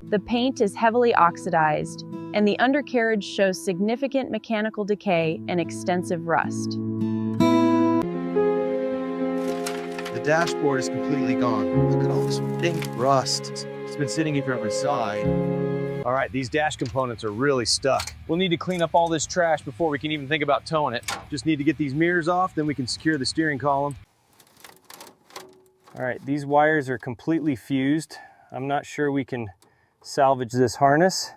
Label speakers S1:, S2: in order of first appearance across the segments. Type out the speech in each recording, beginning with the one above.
S1: The paint is heavily oxidized, and the undercarriage shows significant mechanical decay and extensive rust.
S2: The dashboard is completely gone. Look at all this pink rust. It's been sitting here from the side.
S3: All right, these dash components are really stuck. We'll need to clean up all this trash before we can even think about towing it. Just need to get these mirrors off, then we can secure the steering column. All right, these wires are completely fused. I'm not sure we can salvage this harness.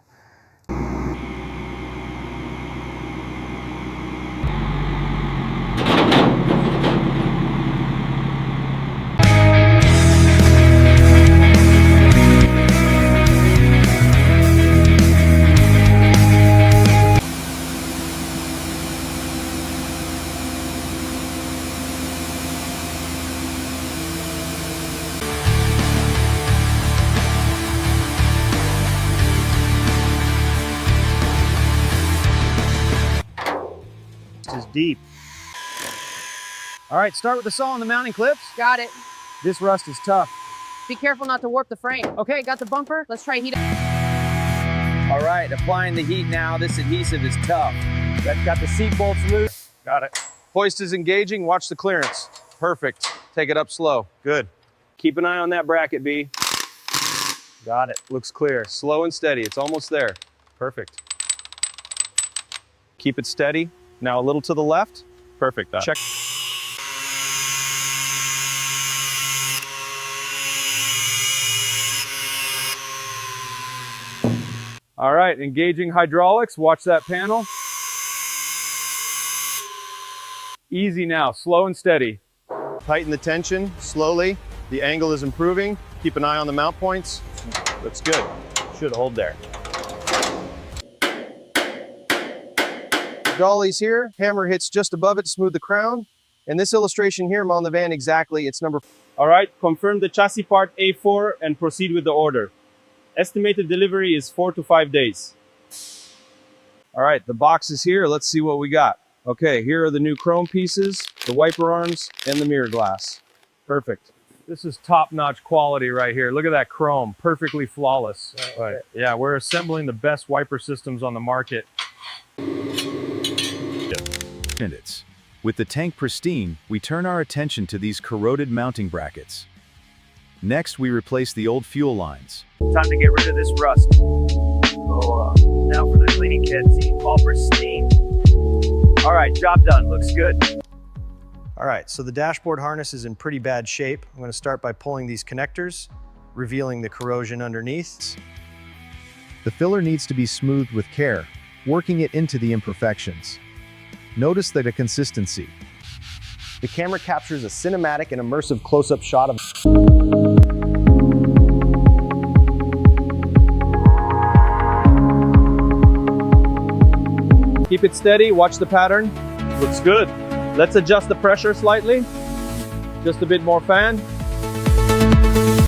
S3: Is deep. All right, start with the saw on the mounting clips.
S4: Got it.
S3: This rust is tough.
S4: Be careful not to warp the frame. Okay, got the bumper. Let's try heat.
S3: All right, applying the heat now. This adhesive is tough. That's got the seat bolts loose. Got it. Hoist is engaging. Watch the clearance. Perfect. Take it up slow. Good. Keep an eye on that bracket, B. Got it. Looks clear. Slow and steady. It's almost there. Perfect. Keep it steady. Now a little to the left. Perfect. Check. All right, engaging hydraulics. Watch that panel. Easy now, slow and steady. Tighten the tension slowly. The angle is improving. Keep an eye on the mount points. Looks good. Should hold there. Dolly's here, hammer hits just above it to smooth the crown. And this illustration here, I'm on the van exactly, it's number.
S5: All right, confirm the chassis part A4 and proceed with the order. Estimated delivery is 4 to 5 days.
S3: All right, the box is here. Let's see what we got. Okay, here are the new chrome pieces, the wiper arms, and the mirror glass. Perfect. This is top-notch quality right here. Look at that chrome, perfectly flawless. Right. Yeah, we're assembling the best wiper systems on the market.
S6: Minutes. With the tank pristine, we turn our attention to these corroded mounting brackets. Next, we replace the old fuel lines.
S3: Time to get rid of this rust. Now for the cleaning kit. See, all pristine. All right, job done. Looks good. All right, so the dashboard harness is in pretty bad shape. I'm going to start by pulling these connectors, revealing the corrosion underneath.
S6: The filler needs to be smoothed with care, working it into the imperfections. Notice the consistency.
S3: The camera captures a cinematic and immersive close-up shot of. Keep it steady, watch the pattern. Looks good. Let's adjust the pressure slightly. Just a bit more fan.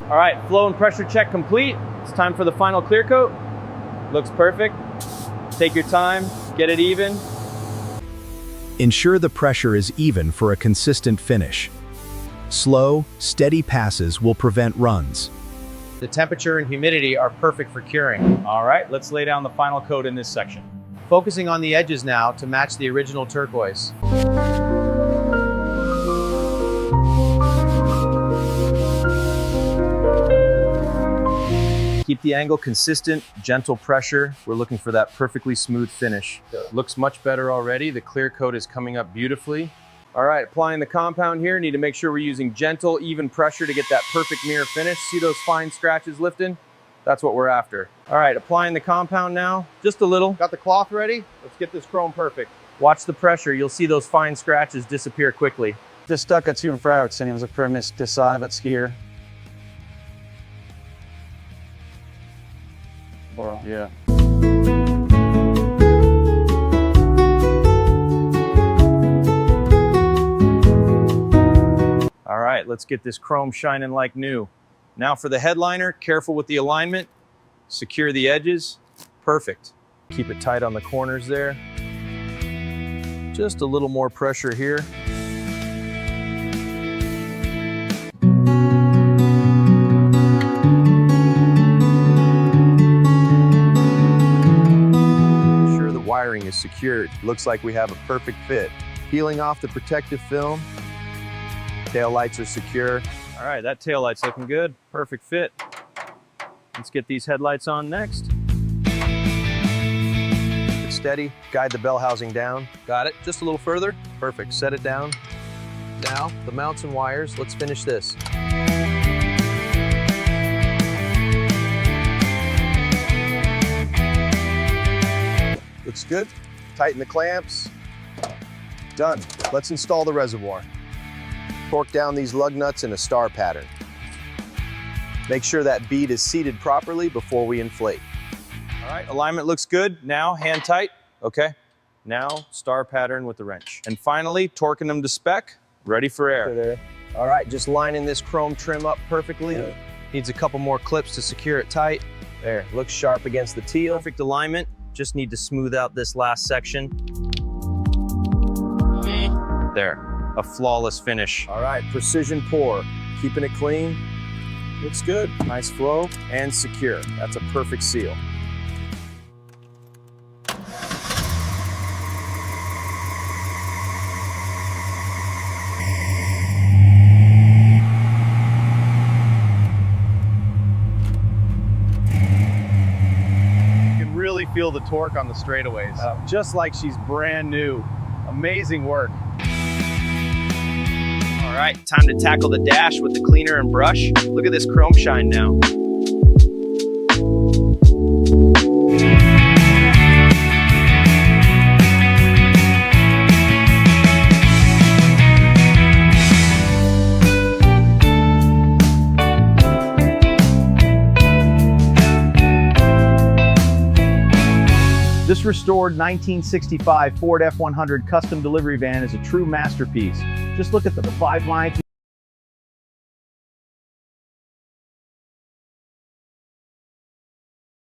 S3: All right, flow and pressure check complete. It's time for the final clear coat. Looks perfect. Take your time, get it even.
S6: Ensure the pressure is even for a consistent finish. Slow, steady passes will prevent runs.
S3: The temperature and humidity are perfect for curing.
S5: All right, let's lay down the final coat in this section.
S3: Focusing on the edges now to match the original turquoise. Keep the angle consistent, gentle pressure. We're looking for that perfectly smooth finish. Looks much better already. The clear coat is coming up beautifully. All right, applying the compound here. Need to make sure we're using gentle, even pressure to get that perfect mirror finish. See those fine scratches lifting? That's what we're after. All right, applying the compound now. Just a little. Got the cloth ready? Let's get this chrome perfect. Watch the pressure. You'll see those fine scratches disappear quickly.
S2: Det stökat sig från sen jag försöker miss decide att skier. Yeah.
S3: All right, let's get this chrome shining like new. Now for the headliner, careful with the alignment. Secure the edges. Perfect. Keep it tight on the corners there. Just a little more pressure here. Sure the wiring is secured. Looks like we have a perfect fit. Peeling off the protective film. Tail lights are secure. All right, that tail light's looking good. Perfect fit. Let's get these headlights on next. It's steady. Guide the bell housing down. Got it. Just a little further. Perfect. Set it down. Now, the mounts and wires. Let's finish this. Looks good. Tighten the clamps. Done. Let's install the reservoir. Torque down these lug nuts in a star pattern. Make sure that bead is seated properly before we inflate. All right, alignment looks good. Now, hand tight. Okay. Now, star pattern with the wrench. And finally, torquing them to spec, ready for air. All right, just lining this chrome trim up perfectly. Yeah. Needs a couple more clips to secure it tight. There, looks sharp against the teal. Perfect alignment. Just need to smooth out this last section. There. A flawless finish. All right, precision pour. Keeping it clean. Looks good. Nice flow and secure. That's a perfect seal.
S7: You can really feel the torque on the straightaways. Just like she's brand new. Amazing work.
S3: All right, time to tackle the dash with the cleaner and brush. Look at this chrome shine now.
S7: This restored 1965 Ford F-100 custom delivery van is a true masterpiece. Just look at the 5 lines.